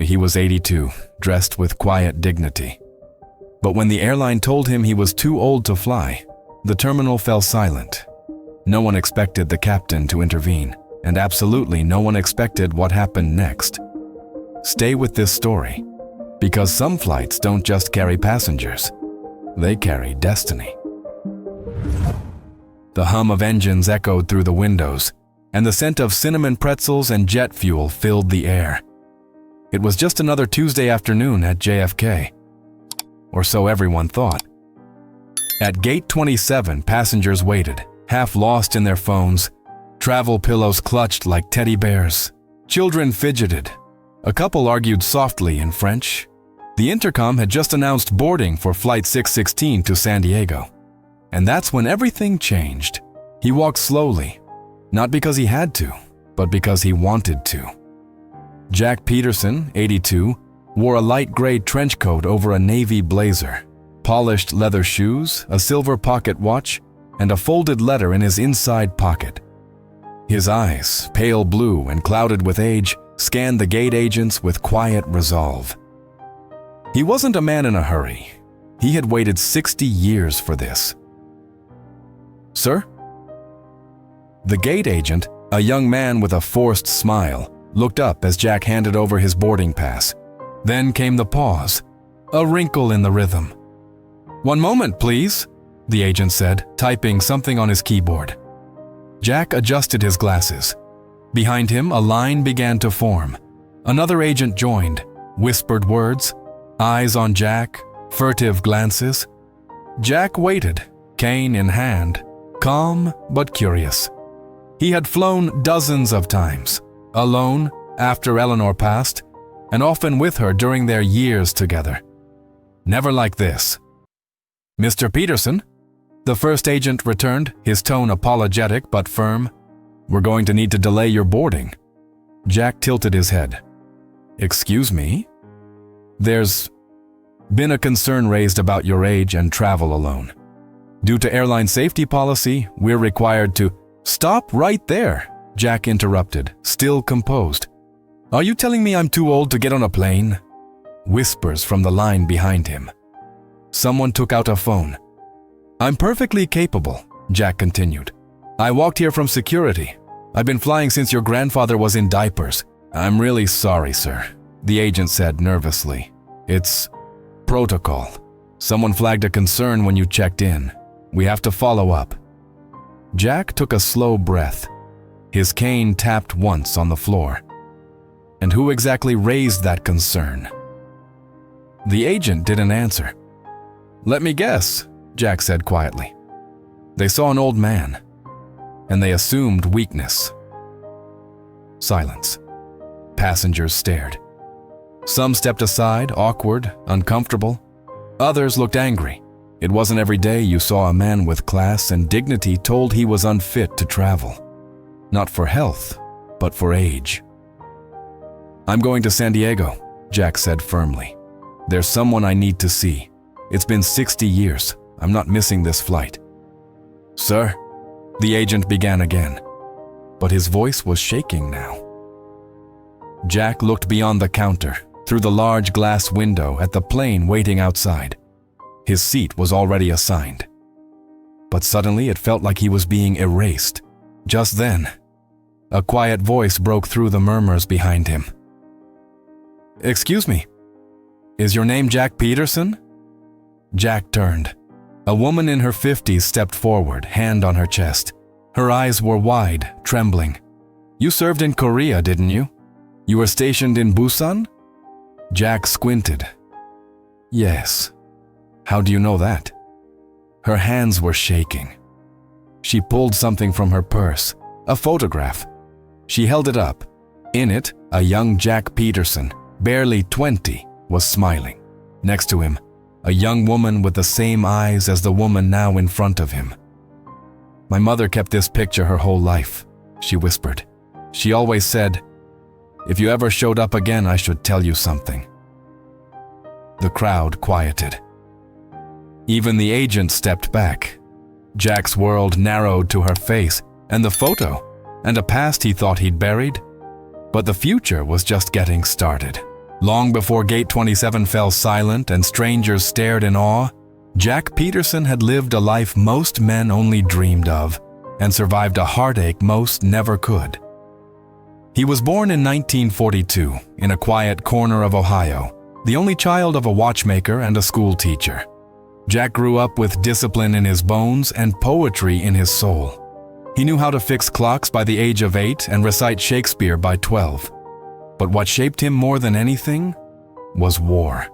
He was 82, dressed with quiet dignity. But when the airline told him he was too old to fly, the terminal fell silent. No one expected the captain to intervene, and absolutely no one expected what happened next. Stay with this story, because some flights don't just carry passengers, they carry destiny. The hum of engines echoed through the windows, and the scent of cinnamon pretzels and jet fuel filled the air. It was just another Tuesday afternoon at JFK, or so everyone thought. At Gate 27, passengers waited, half lost in their phones, travel pillows clutched like teddy bears. Children fidgeted. A couple argued softly in French. The intercom had just announced boarding for Flight 616 to San Diego. And that's when everything changed. He walked slowly, not because he had to, but because he wanted to. Jack Peterson, 82, wore a light gray trench coat over a navy blazer, polished leather shoes, a silver pocket watch, and a folded letter in his inside pocket. His eyes, pale blue and clouded with age, scanned the gate agents with quiet resolve. He wasn't a man in a hurry. He had waited 60 years for this. "Sir?" The gate agent, a young man with a forced smile, looked up as Jack handed over his boarding pass. Then came the pause, a wrinkle in the rhythm. "One moment, please," the agent said, typing something on his keyboard. Jack adjusted his glasses. Behind him, a line began to form. Another agent joined, whispered words, eyes on Jack, furtive glances. Jack waited, cane in hand, calm but curious. He had flown dozens of times, alone after Eleanor passed, and often with her during their years together. Never like this. "Mr. Peterson?" The first agent returned, his tone apologetic but firm. "We're going to need to delay your boarding." Jack tilted his head. "Excuse me?" "There's been a concern raised about your age and travel alone. Due to airline safety policy, we're required to—" "Stop right there," Jack interrupted, still composed. "Are you telling me I'm too old to get on a plane?" Whispers from the line behind him. Someone took out a phone. "I'm perfectly capable," Jack continued. "I walked here from security. I've been flying since your grandfather was in diapers." "I'm really sorry, sir," the agent said nervously. "It's protocol. Someone flagged a concern when you checked in. We have to follow up." Jack took a slow breath. His cane tapped once on the floor. And who exactly raised that concern? The agent didn't answer. "Let me guess," Jack said quietly. "They saw an old man, and they assumed weakness." Silence. Passengers stared. Some stepped aside, awkward, uncomfortable. Others looked angry. It wasn't every day you saw a man with class and dignity told he was unfit to travel. Not for health, but for age. "I'm going to San Diego," Jack said firmly. "There's someone I need to see. It's been 60 years. I'm not missing this flight." "Sir?" the agent began again, but his voice was shaking now. Jack looked beyond the counter, through the large glass window at the plane waiting outside. His seat was already assigned. But suddenly it felt like he was being erased. Just then, a quiet voice broke through the murmurs behind him. "Excuse me, is your name Jack Peterson?" Jack turned. A woman in her 50s stepped forward, hand on her chest. Her eyes were wide, trembling. "You served in Korea, didn't you? You were stationed in Busan?" Jack squinted. "Yes." "How do you know that?" Her hands were shaking. She pulled something from her purse, a photograph. She held it up. In it, a young Jack Peterson, barely 20, was smiling. Next to him, a young woman with the same eyes as the woman now in front of him. "My mother kept this picture her whole life," she whispered. "She always said, if you ever showed up again, I should tell you something." The crowd quieted. Even the agent stepped back. Jack's world narrowed to her face and the photo, and a past he thought he'd buried. But the future was just getting started. Long before Gate 27 fell silent and strangers stared in awe, Jack Peterson had lived a life most men only dreamed of and survived a heartache most never could. He was born in 1942 in a quiet corner of Ohio, the only child of a watchmaker and a school teacher. Jack grew up with discipline in his bones and poetry in his soul. He knew how to fix clocks by the age of 8 and recite Shakespeare by 12. But what shaped him more than anything was war.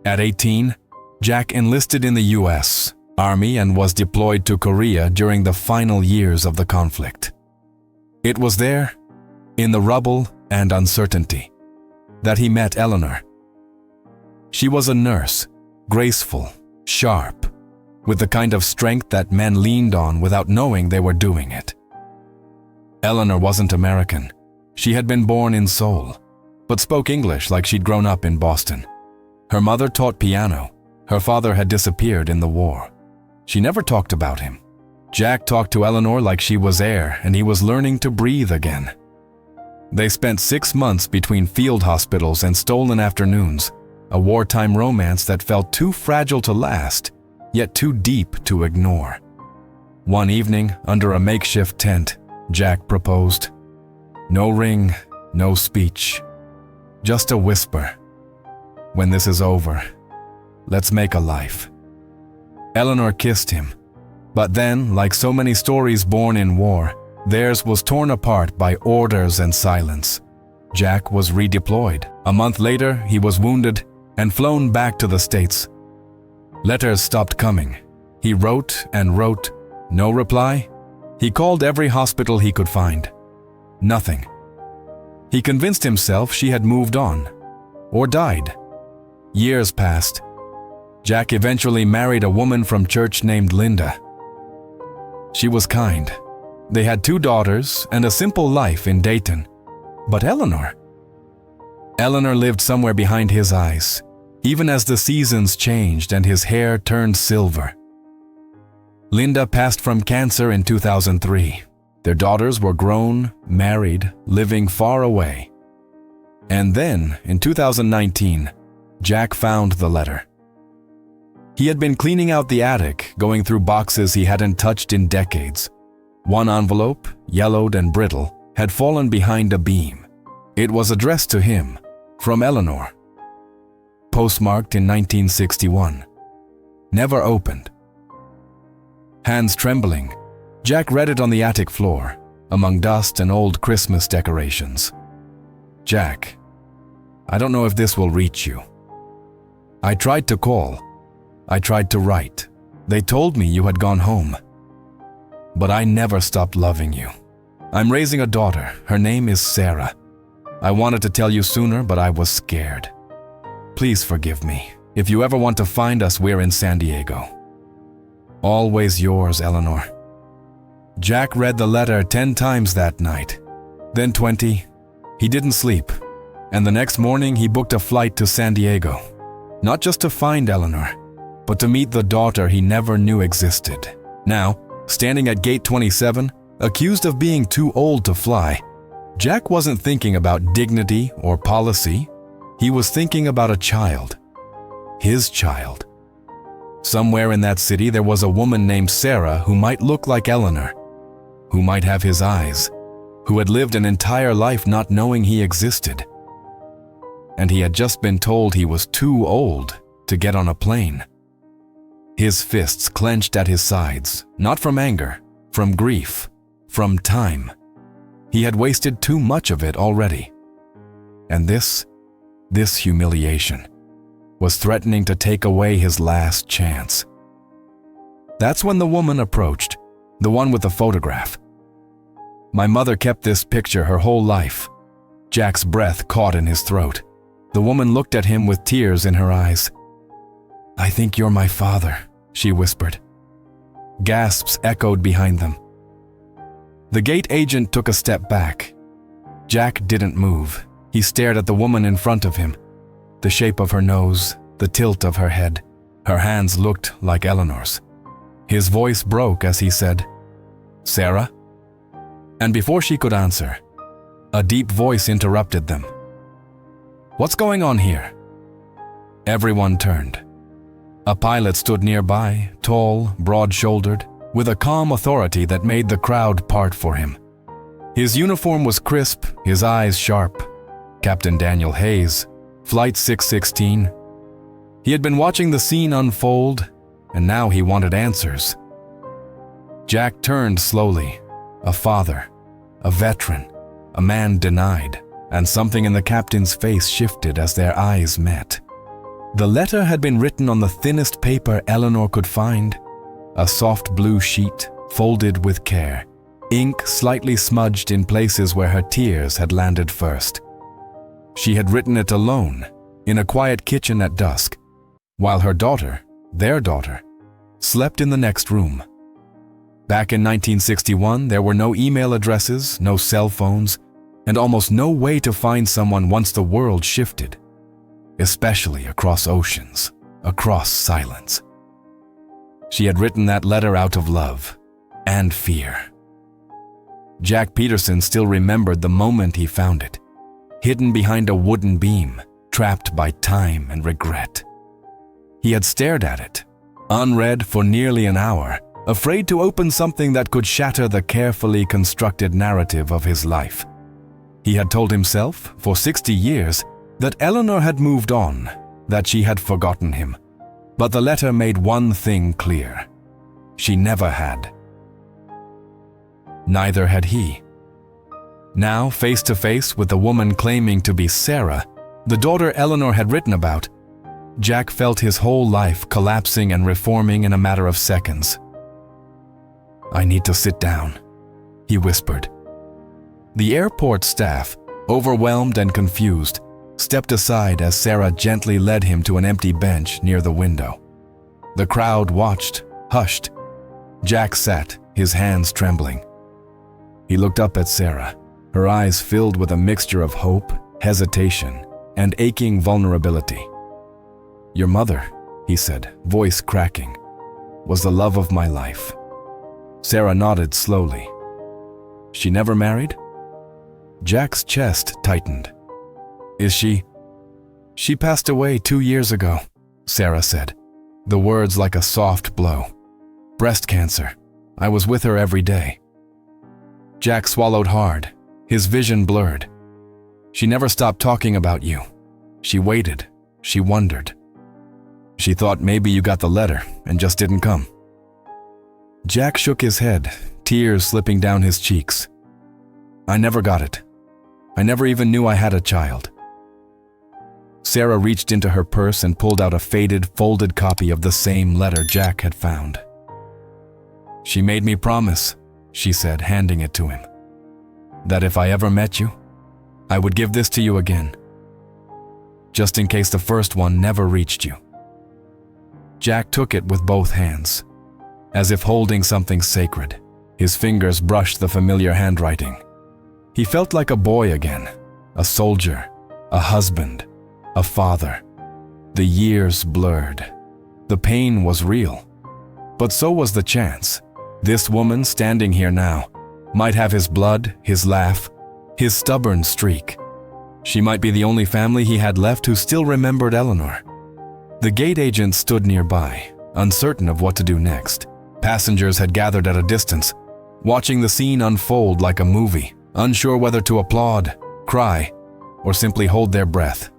At 18, Jack enlisted in the U.S. Army and was deployed to Korea during the final years of the conflict. It was there, in the rubble and uncertainty, that he met Eleanor. She was a nurse, graceful, sharp, with the kind of strength that men leaned on without knowing they were doing it. Eleanor wasn't American. She had been born in Seoul, but spoke English like she'd grown up in Boston. Her mother taught piano. Her father had disappeared in the war. She never talked about him. Jack talked to Eleanor like she was air and he was learning to breathe again. They spent 6 months between field hospitals and stolen afternoons, a wartime romance that felt too fragile to last, yet too deep to ignore. One evening, under a makeshift tent, Jack proposed. No ring, no speech, just a whisper. When this is over, let's make a life. Eleanor kissed him, but then, like so many stories born in war, theirs was torn apart by orders and silence. Jack was redeployed. A month later, he was wounded and flown back to the States. Letters stopped coming. He wrote and wrote. No reply. He called every hospital he could find. Nothing. He convinced himself she had moved on, or died. Years passed. Jack eventually married a woman from church named Linda. She was kind. They had 2 daughters and a simple life in Dayton. But Eleanor lived somewhere behind his eyes, even as the seasons changed and his hair turned silver. Linda passed from cancer in 2003. Their daughters were grown, married, living far away. And then, in 2019, Jack found the letter. He had been cleaning out the attic, going through boxes he hadn't touched in decades. One envelope, yellowed and brittle, had fallen behind a beam. It was addressed to him, from Eleanor. Postmarked in 1961. Never opened. Hands trembling, Jack read it on the attic floor, among dust and old Christmas decorations. Jack, I don't know if this will reach you. I tried to call. I tried to write. They told me you had gone home. But I never stopped loving you. I'm raising a daughter. Her name is Sarah. I wanted to tell you sooner, but I was scared. Please forgive me. If you ever want to find us, we're in San Diego. Always yours, Eleanor. Jack read the letter 10 times that night, then 20. He didn't sleep, and the next morning he booked a flight to San Diego, not just to find Eleanor, but to meet the daughter he never knew existed. Now, standing at Gate 27, accused of being too old to fly, Jack wasn't thinking about dignity or policy. He was thinking about a child. His child. Somewhere in that city there was a woman named Sarah who might look like Eleanor, who might have his eyes, who had lived an entire life not knowing he existed. And he had just been told he was too old to get on a plane. His fists clenched at his sides, not from anger, from grief, from time. He had wasted too much of it already. And this humiliation was threatening to take away his last chance. That's when the woman approached, the one with the photograph. My mother kept this picture her whole life. Jack's breath caught in his throat. The woman looked at him with tears in her eyes. I think you're my father, she whispered. Gasps echoed behind them. The gate agent took a step back. Jack didn't move. He stared at the woman in front of him. The shape of her nose, the tilt of her head. Her hands looked like Eleanor's. His voice broke as he said, Sarah? And before she could answer, a deep voice interrupted them. What's going on here?" Everyone turned. A pilot stood nearby, tall, broad-shouldered, with a calm authority that made the crowd part for him. His uniform was crisp, his eyes sharp. Captain Daniel Hayes, Flight 616. He had been watching the scene unfold, and now he wanted answers. Jack turned slowly. A father, a veteran, a man denied, and something in the captain's face shifted as their eyes met. The letter had been written on the thinnest paper Eleanor could find, a soft blue sheet folded with care, ink slightly smudged in places where her tears had landed first. She had written it alone, in a quiet kitchen at dusk, while her daughter, their daughter, slept in the next room. Back in 1961, there were no email addresses, no cell phones, and almost no way to find someone once the world shifted, especially across oceans, across silence. She had written that letter out of love and fear. Jack Peterson still remembered the moment he found it, hidden behind a wooden beam, trapped by time and regret. He had stared at it, unread for nearly an hour, afraid to open something that could shatter the carefully constructed narrative of his life. He had told himself, for 60 years, that Eleanor had moved on, that she had forgotten him. But the letter made one thing clear. She never had. Neither had he. Now, face to face with the woman claiming to be Sarah, the daughter Eleanor had written about, Jack felt his whole life collapsing and reforming in a matter of seconds. "I need to sit down," he whispered. The airport staff, overwhelmed and confused, stepped aside as Sarah gently led him to an empty bench near the window. The crowd watched, hushed. Jack sat, his hands trembling. He looked up at Sarah, her eyes filled with a mixture of hope, hesitation, and aching vulnerability. "Your mother," he said, voice cracking, "was the love of my life." Sarah nodded slowly. "She never married?" Jack's chest tightened. "Is she?" "She passed away 2 years ago," Sarah said, the words like a soft blow. "Breast cancer. I was with her every day." Jack swallowed hard, his vision blurred. "She never stopped talking about you. She waited. She wondered. She thought maybe you got the letter and just didn't come." Jack shook his head, tears slipping down his cheeks. "I never got it. I never even knew I had a child." Sarah reached into her purse and pulled out a faded, folded copy of the same letter Jack had found. "She made me promise," she said, handing it to him, "that if I ever met you, I would give this to you again, just in case the first one never reached you." Jack took it with both hands, as if holding something sacred. His fingers brushed the familiar handwriting. He felt like a boy again, a soldier, a husband, a father. The years blurred. The pain was real, but so was the chance. This woman standing here now might have his blood, his laugh, his stubborn streak. She might be the only family he had left who still remembered Eleanor. The gate agent stood nearby, uncertain of what to do next. Passengers had gathered at a distance, watching the scene unfold like a movie, unsure whether to applaud, cry, or simply hold their breath.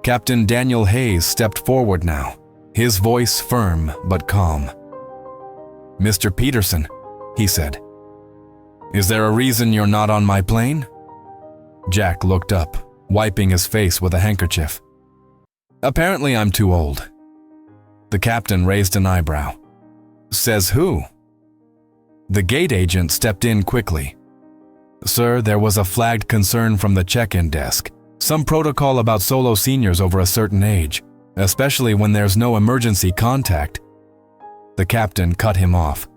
Captain Daniel Hayes stepped forward now, his voice firm but calm. "Mr. Peterson," he said, "is there a reason you're not on my plane?" Jack looked up, wiping his face with a handkerchief. "Apparently I'm too old." The captain raised an eyebrow. "Says who?" The gate agent stepped in quickly. "Sir, there was a flagged concern from the check-in desk. Some protocol about solo seniors over a certain age, especially when there's no emergency contact." The captain cut him off.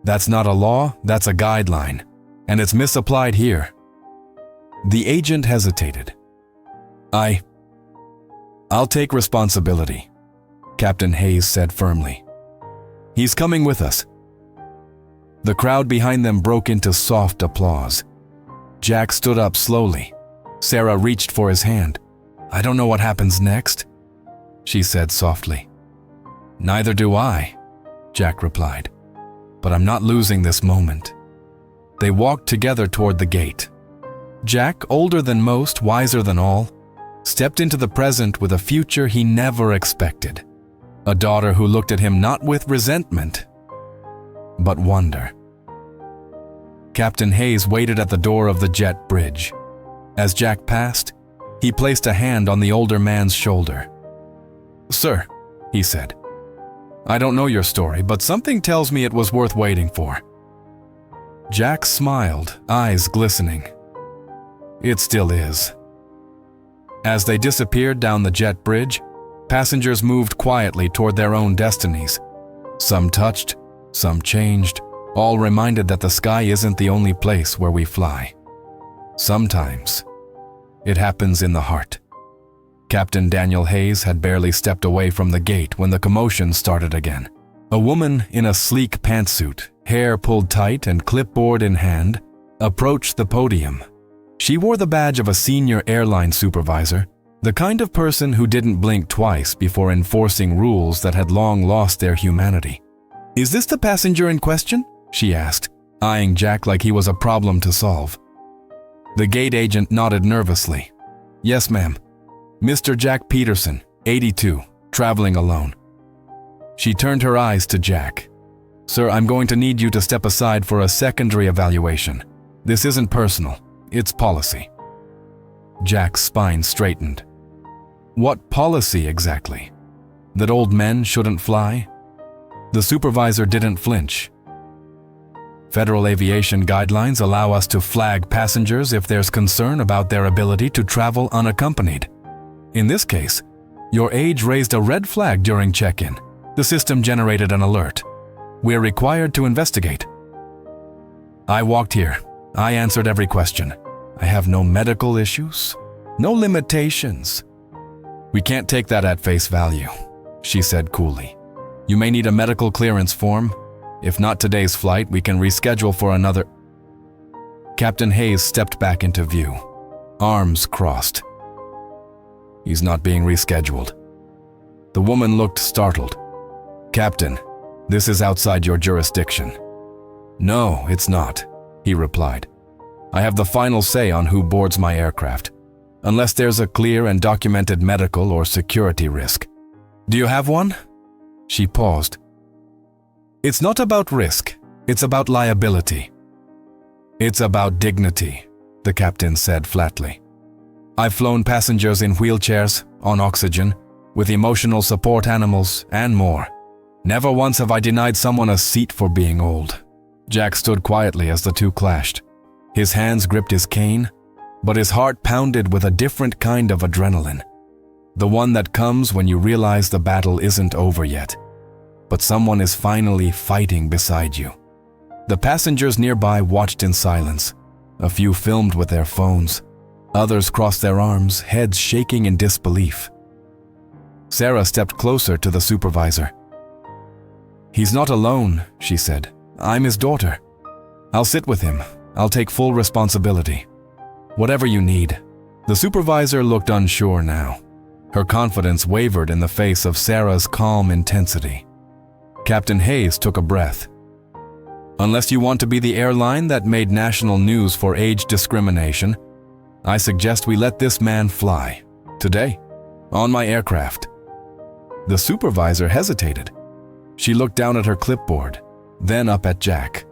"That's not a law, that's a guideline, and it's misapplied here." The agent hesitated. I'll take responsibility," Captain Hayes said firmly. "He's coming with us." The crowd behind them broke into soft applause. Jack stood up slowly. Sarah reached for his hand, I don't know what happens next, she said softly. Neither do I, Jack replied. But I'm not losing this moment. They walked together toward the gate. Jack, older than most, wiser than all, stepped into the present with a future he never expected. A daughter who looked at him not with resentment, but wonder. Captain Hayes waited at the door of the jet bridge. As Jack passed, he placed a hand on the older man's shoulder. Sir, he said, I don't know your story, but something tells me it was worth waiting for. Jack smiled, eyes glistening. It still is. As they disappeared down the jet bridge, passengers moved quietly toward their own destinies. Some touched, some changed, all reminded that the sky isn't the only place where we fly. Sometimes, it happens in the heart. Captain Daniel Hayes had barely stepped away from the gate when the commotion started again. A woman in a sleek pantsuit, hair pulled tight and clipboard in hand, approached the podium. She wore the badge of a senior airline supervisor, the kind of person who didn't blink twice before enforcing rules that had long lost their humanity. Is this the passenger in question? She asked, eyeing Jack like he was a problem to solve. The gate agent nodded nervously. Yes, ma'am. Mr. Jack Peterson, 82, traveling alone. She turned her eyes to Jack. Sir, I'm going to need you to step aside for a secondary evaluation. This isn't personal, it's policy. Jack's spine straightened. What policy exactly? That old men shouldn't fly? The supervisor didn't flinch. Federal aviation guidelines allow us to flag passengers if there's concern about their ability to travel unaccompanied. In this case, your age raised a red flag during check-in. The system generated an alert. We're required to investigate. I walked here. I answered every question. I have no medical issues, no limitations. We can't take that at face value, she said coolly. You may need a medical clearance form. If not today's flight, we can reschedule for another. Captain Hayes stepped back into view, arms crossed. He's not being rescheduled. The woman looked startled. Captain, this is outside your jurisdiction. No, it's not, he replied. I have the final say on who boards my aircraft, unless there's a clear and documented medical or security risk. Do you have one? She paused. It's not about risk, it's about liability. It's about dignity, the captain said flatly. I've flown passengers in wheelchairs, on oxygen, with emotional support animals, and more. Never once have I denied someone a seat for being old. Jack stood quietly as the two clashed. His hands gripped his cane, but his heart pounded with a different kind of adrenaline. The one that comes when you realize the battle isn't over yet, but someone is finally fighting beside you. The passengers nearby watched in silence. A few filmed with their phones. Others crossed their arms, heads shaking in disbelief. Sarah stepped closer to the supervisor. He's not alone, she said. I'm his daughter. I'll sit with him. I'll take full responsibility. Whatever you need. The supervisor looked unsure now. Her confidence wavered in the face of Sarah's calm intensity. Captain Hayes took a breath. Unless you want to be the airline that made national news for age discrimination, I suggest we let this man fly. Today, on my aircraft. The supervisor hesitated. She looked down at her clipboard, then up at Jack.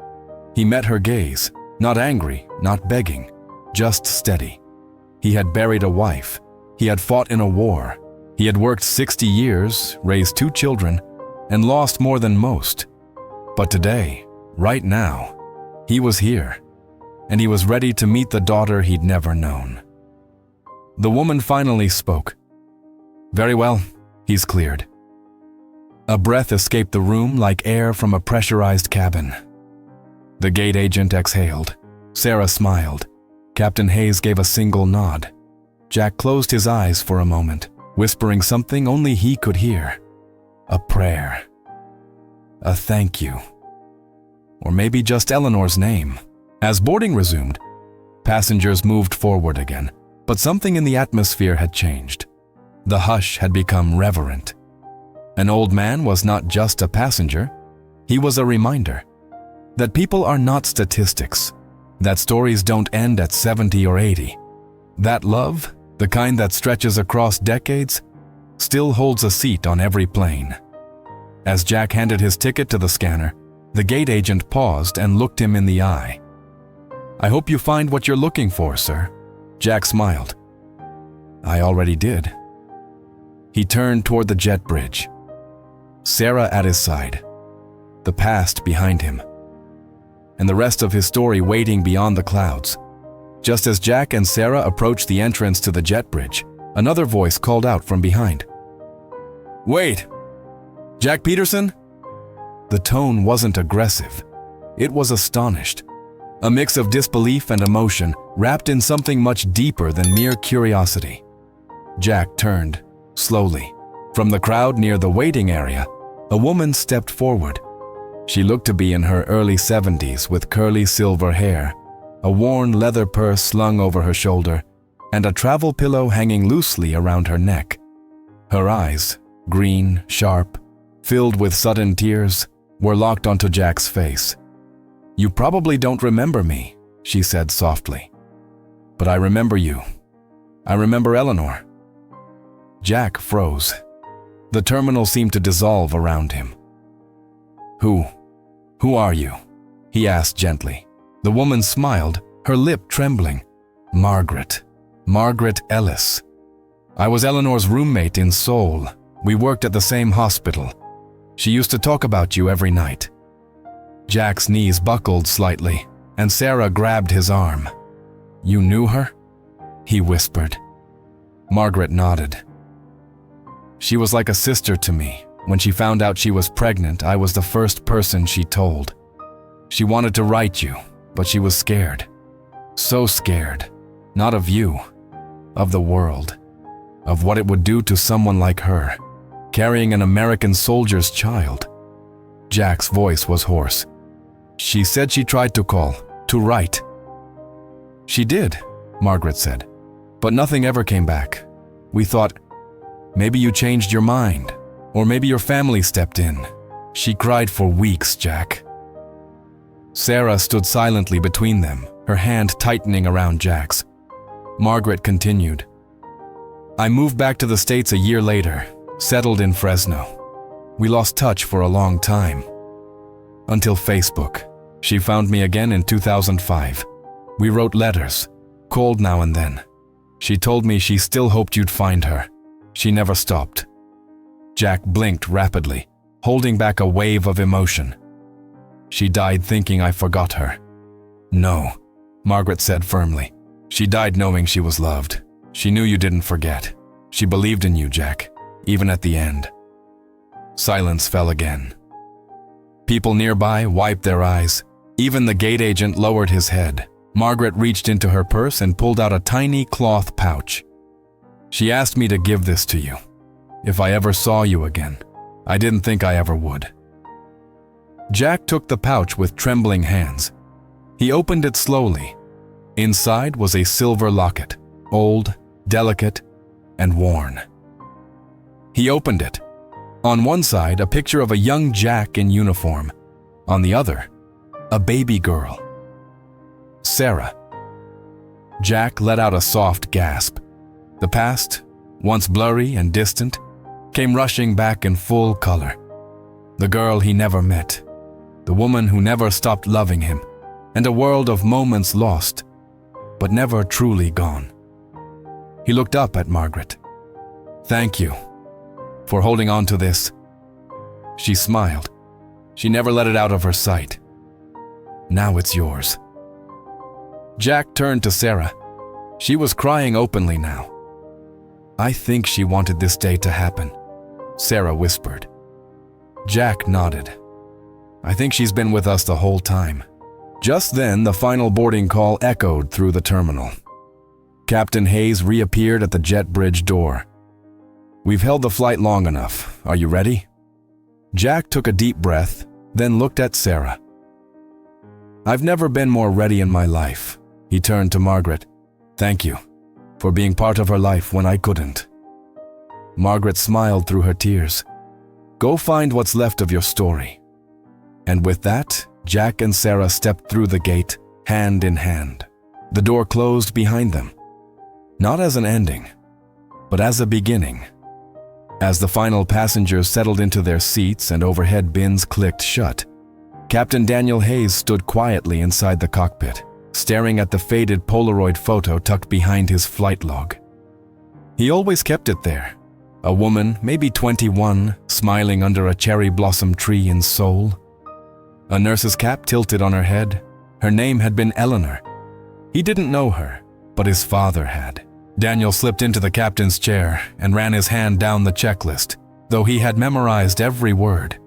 He met her gaze, not angry, not begging, just steady. He had buried a wife. He had fought in a war. He had worked 60 years, raised 2 children, and lost more than most. But today, right now, he was here, and he was ready to meet the daughter he'd never known. The woman finally spoke. Very well, he's cleared. A breath escaped the room like air from a pressurized cabin. The gate agent exhaled. Sarah smiled. Captain Hayes gave a single nod. Jack closed his eyes for a moment, whispering something only he could hear. A prayer. A thank you. Or maybe just Eleanor's name. As boarding resumed, passengers moved forward again, but something in the atmosphere had changed. The hush had become reverent. An old man was not just a passenger, he was a reminder that people are not statistics, that stories don't end at 70 or 80. That love, the kind that stretches across decades, still holds a seat on every plane. As Jack handed his ticket to the scanner, the gate agent paused and looked him in the eye. "I hope you find what you're looking for, sir." Jack smiled. "I already did." He turned toward the jet bridge. Sarah at his side, the past behind him, and the rest of his story waiting beyond the clouds. Just as Jack and Sarah approached the entrance to the jet bridge, another voice called out from behind. "Wait! Jack Peterson?" The tone wasn't aggressive. It was astonished. A mix of disbelief and emotion wrapped in something much deeper than mere curiosity. Jack turned, slowly. From the crowd near the waiting area, a woman stepped forward. She looked to be in her early 70s with curly silver hair, a worn leather purse slung over her shoulder, and a travel pillow hanging loosely around her neck. Her eyes, green, sharp, filled with sudden tears, were locked onto Jack's face. "You probably don't remember me," she said softly. "But I remember you. I remember Eleanor." Jack froze. The terminal seemed to dissolve around him. Who are you?" he asked gently. The woman smiled, her lip trembling. Margaret Ellis. I was Eleanor's roommate in Seoul. We worked at the same hospital. She used to talk about you every night." Jack's knees buckled slightly, and Sarah grabbed his arm. "You knew her?" he whispered. Margaret nodded. "She was like a sister to me. When she found out she was pregnant, I was the first person she told. She wanted to write you, but she was scared. So scared. Not of you, of the world, of what it would do to someone like her, carrying an American soldier's child." Jack's voice was hoarse. "She said she tried to call, to write." "She did," Margaret said, "but nothing ever came back. We thought, maybe you changed your mind, or maybe your family stepped in." She cried for weeks, Jack. Sarah stood silently between them, her hand tightening around Jack's. Margaret continued. "I moved back to the States a year later, settled in Fresno. We lost touch for a long time. Until Facebook. She found me again in 2005. We wrote letters, called now and then. She told me she still hoped you'd find her. She never stopped." Jack blinked rapidly, holding back a wave of emotion. "She died thinking I forgot her." "No," Margaret said firmly. "She died knowing she was loved. She knew you didn't forget. She believed in you, Jack, even at the end." Silence fell again. People nearby wiped their eyes. Even the gate agent lowered his head. Margaret reached into her purse and pulled out a tiny cloth pouch. "She asked me to give this to you. If I ever saw you again. I didn't think I ever would." Jack took the pouch with trembling hands. He opened it slowly. Inside was a silver locket, old, delicate, and worn. He opened it. On one side, a picture of a young Jack in uniform. On the other, a baby girl. Sarah. Jack let out a soft gasp. The past, once blurry and distant, came rushing back in full color. The girl he never met. The woman who never stopped loving him. And a world of moments lost, but never truly gone. He looked up at Margaret. "Thank you for holding on to this." She smiled. She never let it out of her sight. "Now it's yours." Jack turned to Sarah. She was crying openly now. "I think she wanted this day to happen," Sarah whispered. Jack nodded. "I think she's been with us the whole time." Just then, the final boarding call echoed through the terminal. Captain Hayes reappeared at the jet bridge door. "We've held the flight long enough. Are you ready?" Jack took a deep breath, then looked at Sarah. "I've never been more ready in my life." He turned to Margaret. "Thank you for being part of her life when I couldn't." Margaret smiled through her tears. "Go find what's left of your story." And with that, Jack and Sarah stepped through the gate, hand in hand. The door closed behind them, not as an ending, but as a beginning. As the final passengers settled into their seats and overhead bins clicked shut, Captain Daniel Hayes stood quietly inside the cockpit, staring at the faded Polaroid photo tucked behind his flight log. He always kept it there, a woman, maybe 21, smiling under a cherry blossom tree in Seoul. A nurse's cap tilted on her head. Her name had been Eleanor. He didn't know her, but his father had. Daniel slipped into the captain's chair and ran his hand down the checklist, though he had memorized every word.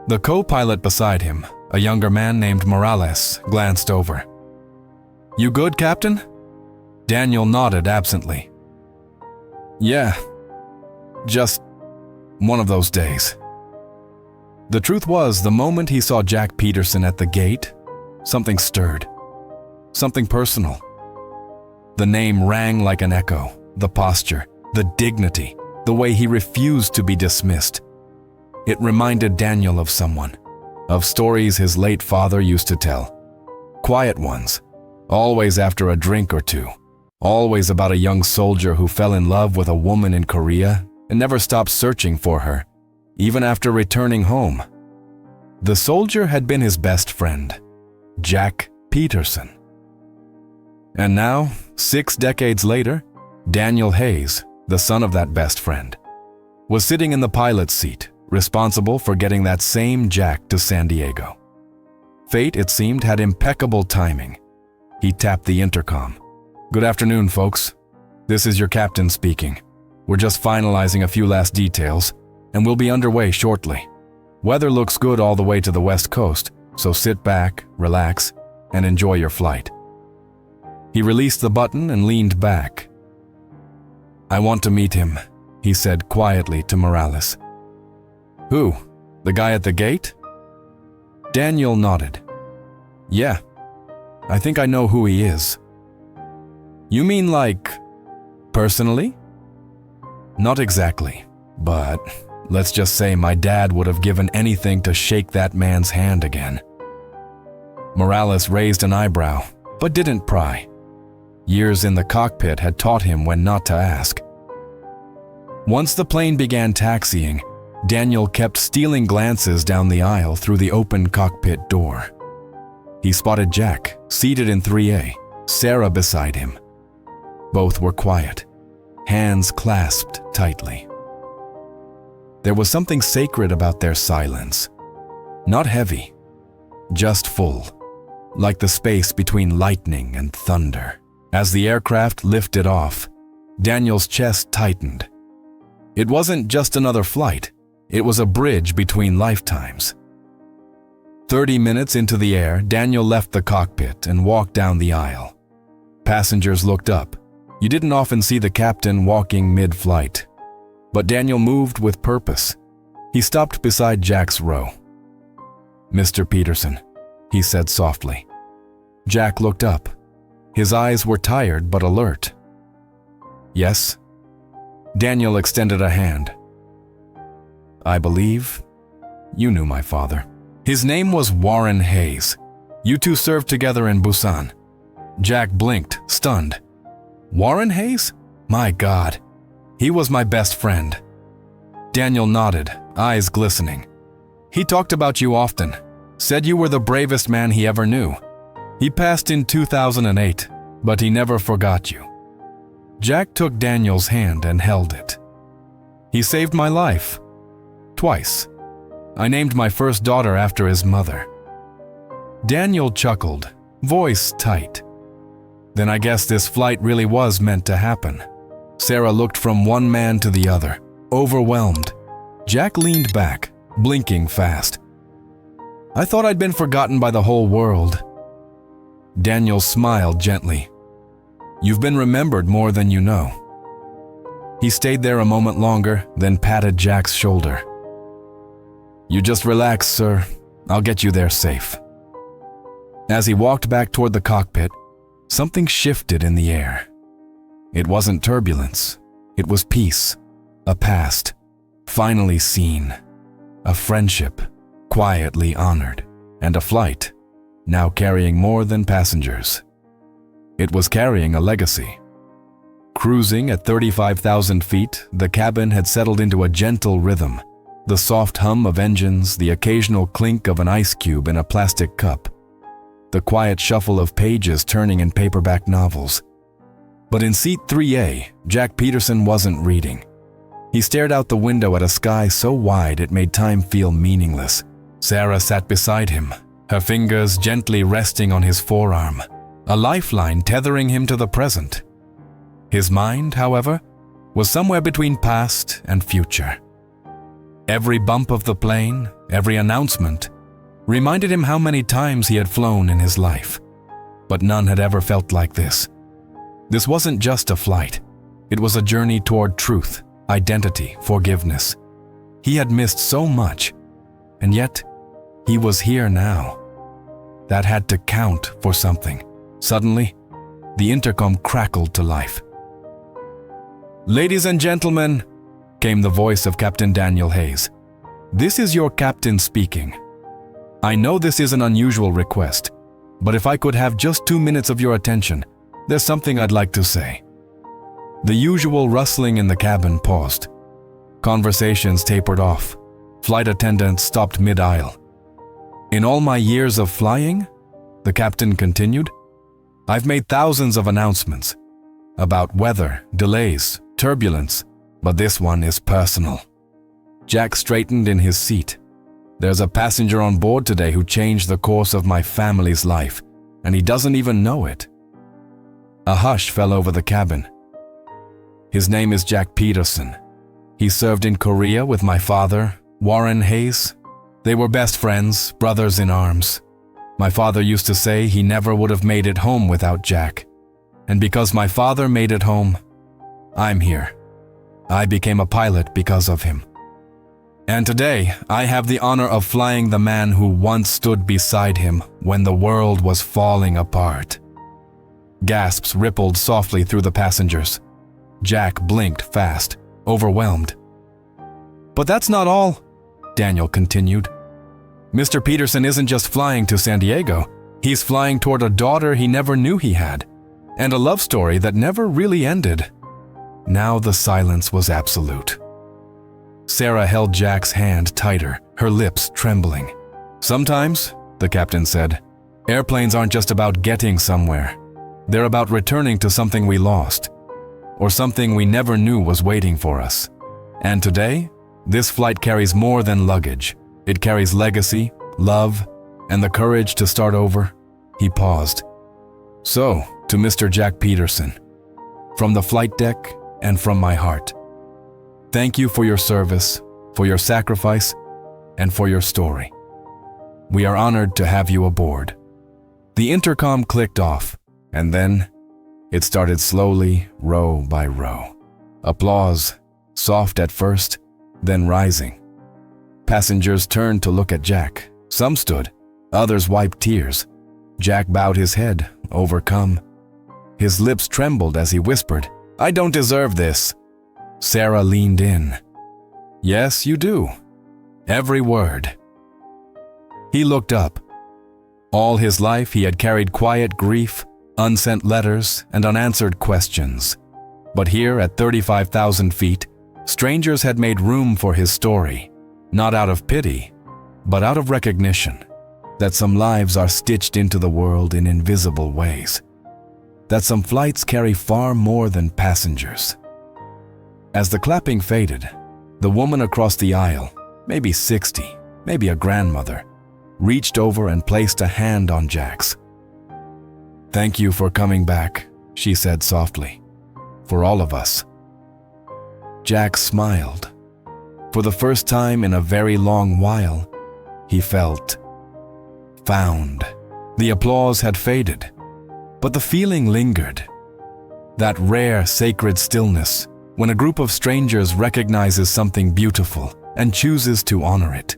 The co-pilot beside him, a younger man named Morales, glanced over. "You good, Captain?" Daniel nodded absently. "Yeah, just one of those days." The truth was, the moment he saw Jack Peterson at the gate, something stirred. Something personal. The name rang like an echo, the posture, the dignity, the way he refused to be dismissed. It reminded Daniel of someone, of stories his late father used to tell. Quiet ones, always after a drink or two, always about a young soldier who fell in love with a woman in Korea and never stopped searching for her, even after returning home. The soldier had been his best friend, Jack Peterson. And now, 6 decades later, Daniel Hayes, the son of that best friend, was sitting in the pilot's seat, responsible for getting that same Jack to San Diego. Fate, it seemed, had impeccable timing. He tapped the intercom. "Good afternoon, folks. This is your captain speaking. We're just finalizing a few last details, and we'll be underway shortly. Weather looks good all the way to the west coast, so sit back, relax, and enjoy your flight." He released the button and leaned back. "I want to meet him," he said quietly to Morales. "Who? The guy at the gate?" Daniel nodded. "Yeah, I think I know who he is." "You mean like, personally?" "Not exactly, but let's just say my dad would have given anything to shake that man's hand again." Morales raised an eyebrow, but didn't pry. Years in the cockpit had taught him when not to ask. Once the plane began taxiing, Daniel kept stealing glances down the aisle through the open cockpit door. He spotted Jack, seated in 3A, Sarah beside him. Both were quiet, hands clasped tightly. There was something sacred about their silence. Not heavy, just full, like the space between lightning and thunder. As the aircraft lifted off, Daniel's chest tightened. It wasn't just another flight, it was a bridge between lifetimes. 30 minutes into the air, Daniel left the cockpit and walked down the aisle. Passengers looked up. You didn't often see the captain walking mid-flight. But Daniel moved with purpose. He stopped beside Jack's row. "Mr. Peterson," he said softly. Jack looked up. His eyes were tired but alert. "Yes?" Daniel extended a hand. "I believe you knew my father." His name was Warren Hayes. "You two served together in Busan." Jack blinked, stunned. "Warren Hayes? My God. He was my best friend." Daniel nodded, eyes glistening. "He talked about you often, said you were the bravest man he ever knew. He passed in 2008, but he never forgot you." Jack took Daniel's hand and held it. "He saved my life. Twice. I named my first daughter after his mother." Daniel chuckled, voice tight. "Then I guess this flight really was meant to happen." Sarah looked from one man to the other, overwhelmed. Jack leaned back, blinking fast. "I thought I'd been forgotten by the whole world." Daniel smiled gently. "You've been remembered more than you know." He stayed there a moment longer, then patted Jack's shoulder. "You just relax, sir. I'll get you there safe." As he walked back toward the cockpit, something shifted in the air. It wasn't turbulence. It was peace. A past, finally seen. A friendship, quietly honored. And a flight, now carrying more than passengers. It was carrying a legacy. Cruising at 35,000 feet, the cabin had settled into a gentle rhythm. The soft hum of engines, the occasional clink of an ice cube in a plastic cup. The quiet shuffle of pages turning in paperback novels. But in seat 3A, Jack Peterson wasn't reading. He stared out the window at a sky so wide it made time feel meaningless. Sarah sat beside him, her fingers gently resting on his forearm, a lifeline tethering him to the present. His mind, however, was somewhere between past and future. Every bump of the plane, every announcement, reminded him how many times he had flown in his life. But none had ever felt like this. This wasn't just a flight. It was a journey toward truth, identity, forgiveness. He had missed so much, and yet he was here now. That had to count for something. Suddenly, the intercom crackled to life. "Ladies and gentlemen," came the voice of Captain Daniel Hayes. "This is your captain speaking. I know this is an unusual request, but if I could have just 2 minutes of your attention, there's something I'd like to say." The usual rustling in the cabin paused. Conversations tapered off. Flight attendants stopped mid-aisle. "In all my years of flying," the captain continued, "I've made thousands of announcements about weather, delays, turbulence, but this one is personal." Jack straightened in his seat. "There's a passenger on board today who changed the course of my family's life, and he doesn't even know it." A hush fell over the cabin. "His name is Jack Peterson. He served in Korea with my father, Warren Hayes. They were best friends, brothers in arms. My father used to say he never would have made it home without Jack. And because my father made it home, I'm here. I became a pilot because of him. And today, I have the honor of flying the man who once stood beside him when the world was falling apart." Gasps rippled softly through the passengers. Jack blinked fast, overwhelmed. "But that's not all," Daniel continued. "Mr. Peterson isn't just flying to San Diego. He's flying toward a daughter he never knew he had, and a love story that never really ended." Now the silence was absolute. Sarah held Jack's hand tighter, her lips trembling. "Sometimes," the captain said, "airplanes aren't just about getting somewhere. They're about returning to something we lost, or something we never knew was waiting for us. And today, this flight carries more than luggage. It carries legacy, love, and the courage to start over." He paused. "So, to Mr. Jack Peterson, from the flight deck and from my heart, thank you for your service, for your sacrifice, and for your story. We are honored to have you aboard." The intercom clicked off, and then it started slowly, row by row. Applause, soft at first, then rising. Passengers turned to look at Jack. Some stood, others wiped tears. Jack bowed his head, overcome. His lips trembled as he whispered, "I don't deserve this." Sarah leaned in. "Yes, you do. Every word." He looked up. All his life he had carried quiet grief, unsent letters, and unanswered questions. But here at 35,000 feet, strangers had made room for his story, not out of pity, but out of recognition that some lives are stitched into the world in invisible ways, that some flights carry far more than passengers. As the clapping faded, the woman across the aisle, maybe 60, maybe a grandmother, reached over and placed a hand on Jack's. "Thank you for coming back," she said softly, "for all of us." Jack smiled. For the first time in a very long while, he felt found. The applause had faded, but the feeling lingered. That rare, sacred stillness when a group of strangers recognizes something beautiful and chooses to honor it.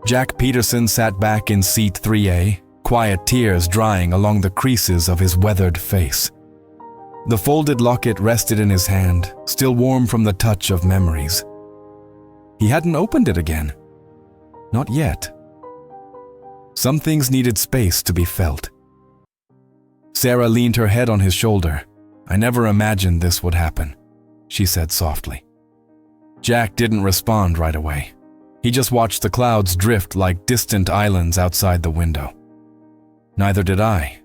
Jack Peterson sat back in seat 3A, quiet tears drying along the creases of his weathered face. The folded locket rested in his hand, still warm from the touch of memories. He hadn't opened it again. Not yet. Some things needed space to be felt. Sarah leaned her head on his shoulder. "I never imagined this would happen," she said softly. Jack didn't respond right away. He just watched the clouds drift like distant islands outside the window. Neither did I.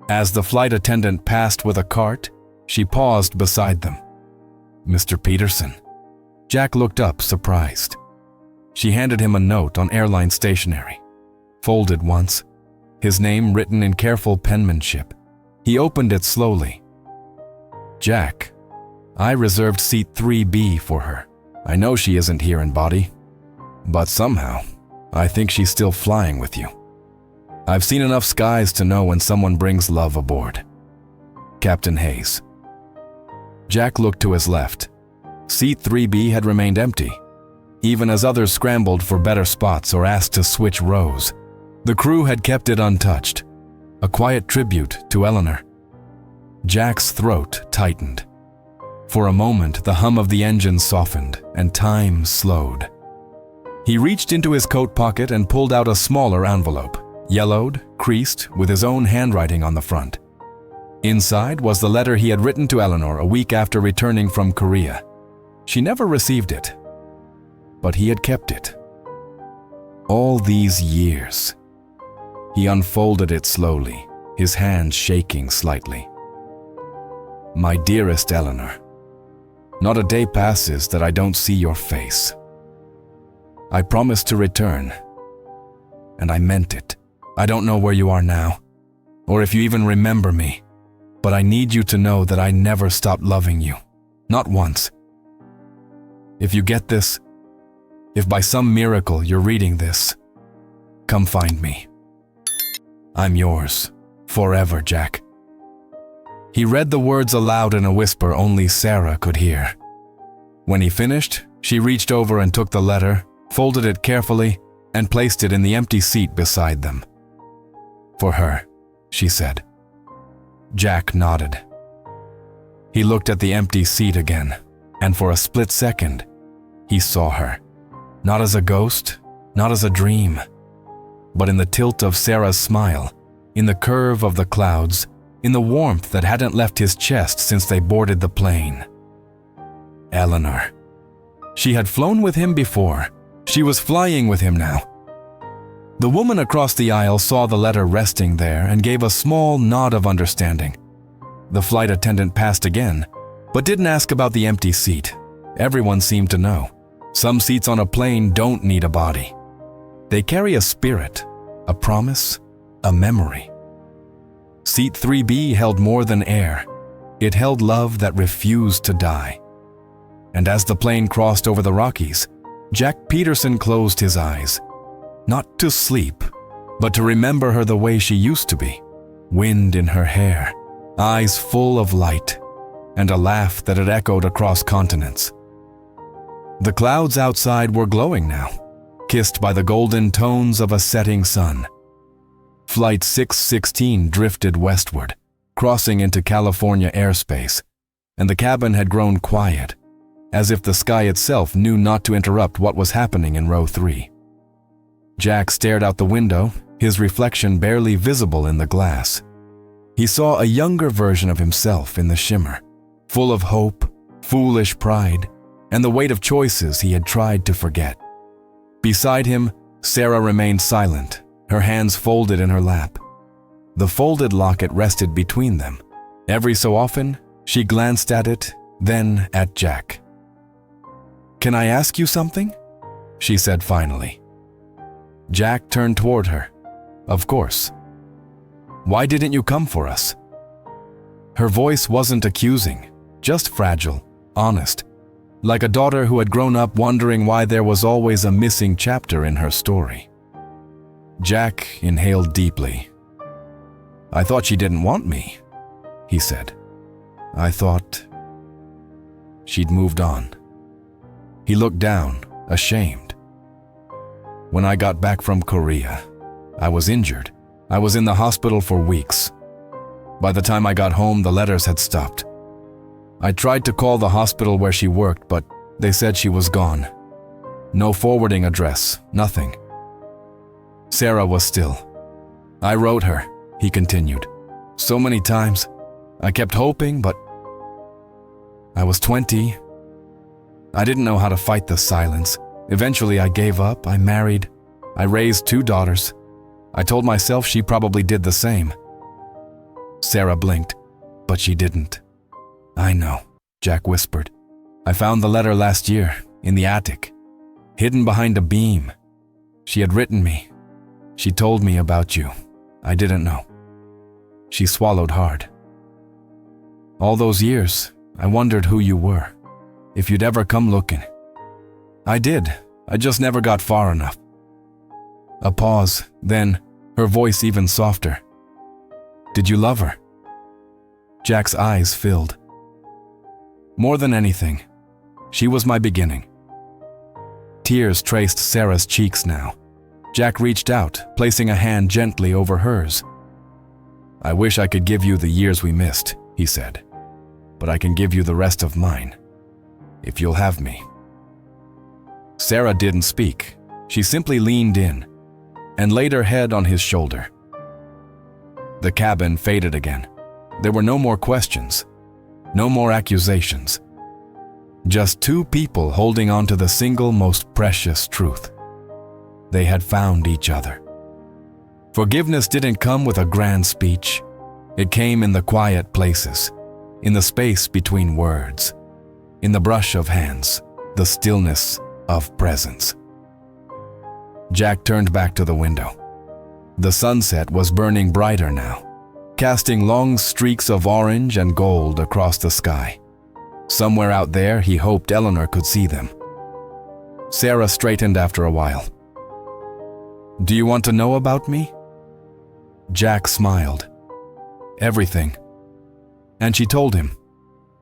As the flight attendant passed with a cart, she paused beside them. "Mr. Peterson." Jack looked up, surprised. She handed him a note on airline stationery, folded once, his name written in careful penmanship. He opened it slowly. "Jack, I reserved seat 3B for her. I know she isn't here in body, but somehow, I think she's still flying with you. I've seen enough skies to know when someone brings love aboard. Captain Hayes." Jack looked to his left. Seat 3B had remained empty, even as others scrambled for better spots or asked to switch rows. The crew had kept it untouched, a quiet tribute to Eleanor. Jack's throat tightened. For a moment, the hum of the engine softened and time slowed. He reached into his coat pocket and pulled out a smaller envelope, yellowed, creased, with his own handwriting on the front. Inside was the letter he had written to Eleanor a week after returning from Korea. She never received it, but he had kept it. All these years. He unfolded it slowly, his hand shaking slightly. "My dearest Eleanor, not a day passes that I don't see your face. I promised to return, and I meant it. I don't know where you are now, or if you even remember me, but I need you to know that I never stopped loving you, not once. If you get this, if by some miracle you're reading this, come find me. I'm yours, forever, Jack." He read the words aloud in a whisper only Sarah could hear. When he finished, she reached over and took the letter, folded it carefully, and placed it in the empty seat beside them. "For her," she said. Jack nodded. He looked at the empty seat again, and for a split second, he saw her. Not as a ghost, not as a dream, but in the tilt of Sarah's smile, in the curve of the clouds, in the warmth that hadn't left his chest since they boarded the plane. Eleanor. She had flown with him before. She was flying with him now. The woman across the aisle saw the letter resting there and gave a small nod of understanding. The flight attendant passed again, but didn't ask about the empty seat. Everyone seemed to know. Some seats on a plane don't need a body. They carry a spirit, a promise, a memory. Seat 3B held more than air. It held love that refused to die. And as the plane crossed over the Rockies, Jack Peterson closed his eyes. Not to sleep, but to remember her the way she used to be. Wind in her hair, eyes full of light, and a laugh that had echoed across continents. The clouds outside were glowing now, kissed by the golden tones of a setting sun. Flight 616 drifted westward, crossing into California airspace, and the cabin had grown quiet, as if the sky itself knew not to interrupt what was happening in row 3. Jack stared out the window, his reflection barely visible in the glass. He saw a younger version of himself in the shimmer, full of hope, foolish pride, and the weight of choices he had tried to forget. Beside him, Sarah remained silent, her hands folded in her lap. The folded locket rested between them. Every so often, she glanced at it, then at Jack. "Can I ask you something?" she said finally. Jack turned toward her. "Of course. Why didn't you come for us?" Her voice wasn't accusing, just fragile, honest, like a daughter who had grown up wondering why there was always a missing chapter in her story. Jack inhaled deeply. "I thought she didn't want me," he said. "I thought she'd moved on." He looked down, ashamed. "When I got back from Korea, I was injured. I was in the hospital for weeks. By the time I got home, the letters had stopped. I tried to call the hospital where she worked, but they said she was gone. No forwarding address, nothing. Sarah was still. I wrote her, he continued. So many times. I kept hoping, but I was 20. I didn't know how to fight the silence. Eventually, I gave up, I married, I raised 2 daughters. I told myself she probably did the same. Sarah blinked, but she didn't. I know, Jack whispered. I found the letter last year, in the attic, hidden behind a beam. She had written me. She told me about you. I didn't know. She swallowed hard. All those years, I wondered who you were, if you'd ever come looking. I did, I just never got far enough. A pause, then, her voice even softer. Did you love her? Jack's eyes filled. More than anything, she was my beginning. Tears traced Sarah's cheeks now. Jack reached out, placing a hand gently over hers. I wish I could give you the years we missed, he said, but I can give you the rest of mine, if you'll have me. Sarah didn't speak. She simply leaned in and laid her head on his shoulder. The cabin faded again. There were no more questions, no more accusations. Just 2 people holding on to the single most precious truth. They had found each other. Forgiveness didn't come with a grand speech. It came in the quiet places, in the space between words, in the brush of hands, the stillness of presence. Jack turned back to the window. The sunset was burning brighter now, casting long streaks of orange and gold across the sky. Somewhere out there, he hoped Eleanor could see them. Sarah straightened after a while. Do you want to know about me? Jack smiled. Everything. And she told him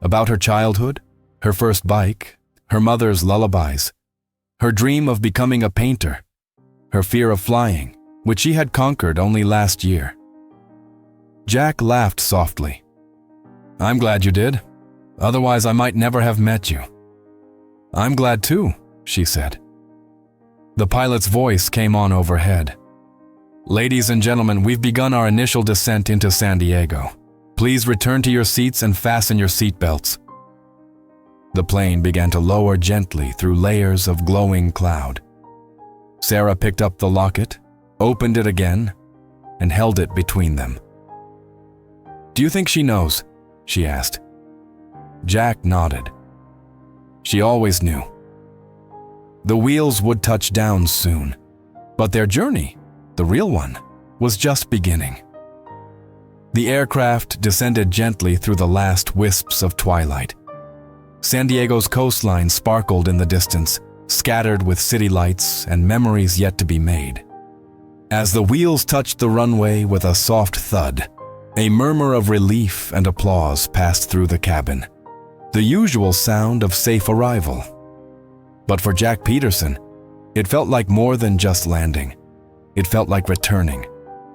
about her childhood, her first bike, her mother's lullabies, her dream of becoming a painter, her fear of flying, which she had conquered only last year. Jack laughed softly. I'm glad you did. Otherwise, I might never have met you. I'm glad too, she said. The pilot's voice came on overhead. Ladies and gentlemen, we've begun our initial descent into San Diego. Please return to your seats and fasten your seatbelts. The plane began to lower gently through layers of glowing cloud. Sarah picked up the locket, opened it again, and held it between them. Do you think she knows? She asked. Jack nodded. She always knew. The wheels would touch down soon, but their journey, the real one, was just beginning. The aircraft descended gently through the last wisps of twilight. San Diego's coastline sparkled in the distance, scattered with city lights and memories yet to be made. As the wheels touched the runway with a soft thud, a murmur of relief and applause passed through the cabin, the usual sound of safe arrival. But for Jack Peterson, it felt like more than just landing. It felt like returning.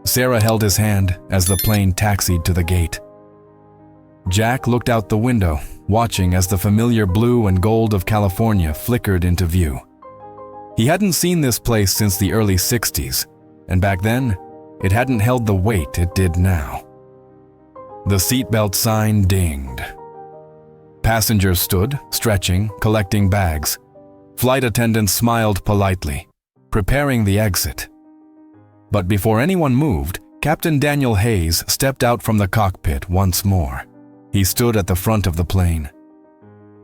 Sarah held his hand as the plane taxied to the gate. Jack looked out the window, watching as the familiar blue and gold of California flickered into view. He hadn't seen this place since the early 60s, and back then, it hadn't held the weight it did now. The seatbelt sign dinged. Passengers stood, stretching, collecting bags. Flight attendants smiled politely, preparing the exit. But before anyone moved, Captain Daniel Hayes stepped out from the cockpit once more. He stood at the front of the plane,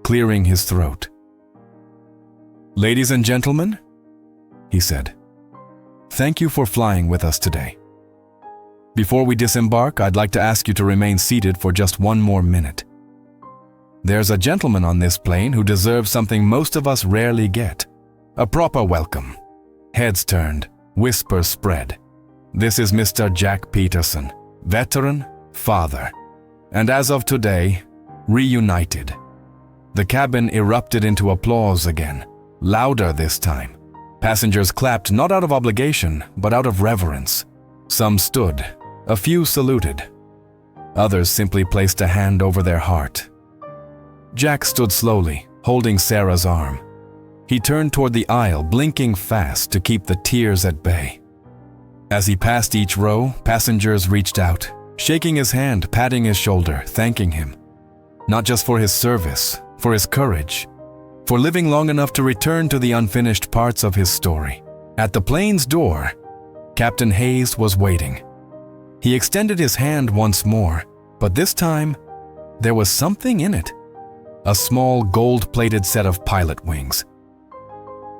clearing his throat. Ladies and gentlemen, he said, thank you for flying with us today. Before we disembark, I'd like to ask you to remain seated for just one more minute. There's a gentleman on this plane who deserves something most of us rarely get. A proper welcome. Heads turned, whispers spread. This is Mr. Jack Peterson, veteran, father, and as of today, reunited. The cabin erupted into applause again, louder this time. Passengers clapped not out of obligation, but out of reverence. Some stood, a few saluted. Others simply placed a hand over their heart. Jack stood slowly, holding Sarah's arm. He turned toward the aisle, blinking fast to keep the tears at bay. As he passed each row, passengers reached out, shaking his hand, patting his shoulder, thanking him. Not just for his service, for his courage, for living long enough to return to the unfinished parts of his story. At the plane's door, Captain Hayes was waiting. He extended his hand once more, but this time, there was something in it. A small gold-plated set of pilot wings.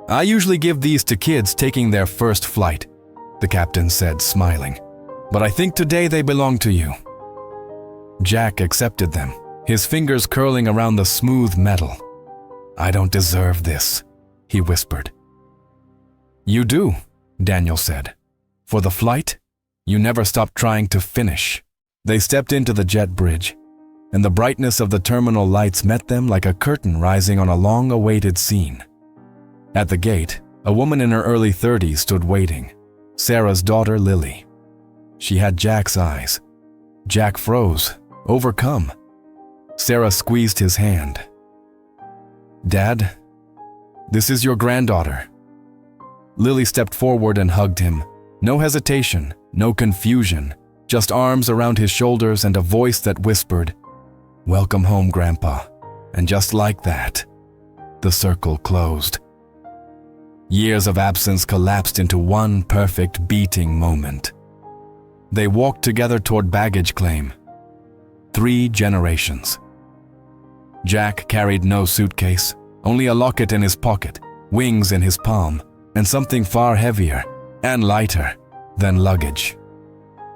"I usually give these to kids taking their first flight," the captain said, smiling. "But I think today they belong to you." Jack accepted them, his fingers curling around the smooth metal. "I don't deserve this," he whispered. "You do," Daniel said. "For the flight, you never stopped trying to finish." They stepped into the jet bridge, and the brightness of the terminal lights met them like a curtain rising on a long-awaited scene. At the gate, a woman in her early 30s stood waiting, Sarah's daughter Lily. She had Jack's eyes. Jack froze, overcome. Sarah squeezed his hand. "Dad, this is your granddaughter." Lily stepped forward and hugged him. No hesitation, no confusion, just arms around his shoulders and a voice that whispered, "Welcome home, Grandpa." And just like that, the circle closed. Years of absence collapsed into one perfect beating moment. They walked together toward baggage claim. 3 generations. Jack carried no suitcase, only a locket in his pocket, wings in his palm, and something far heavier and lighter than luggage.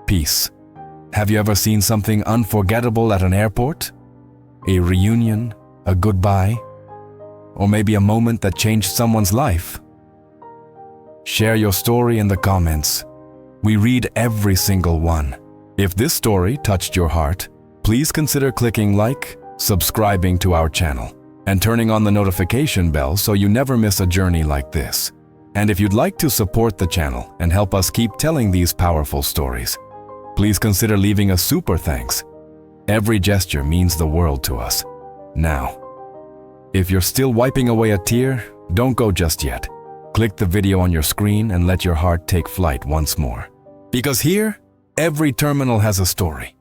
Peace. Have you ever seen something unforgettable at an airport? A reunion, a goodbye, or maybe a moment that changed someone's life? Share your story in the comments. We read every single one. If this story touched your heart, please consider clicking like, subscribing to our channel, and turning on the notification bell so you never miss a journey like this. And if you'd like to support the channel and help us keep telling these powerful stories, please consider leaving a super thanks. Every gesture means the world to us. Now, if you're still wiping away a tear, don't go just yet. Click the video on your screen and let your heart take flight once more. Because here, every terminal has a story.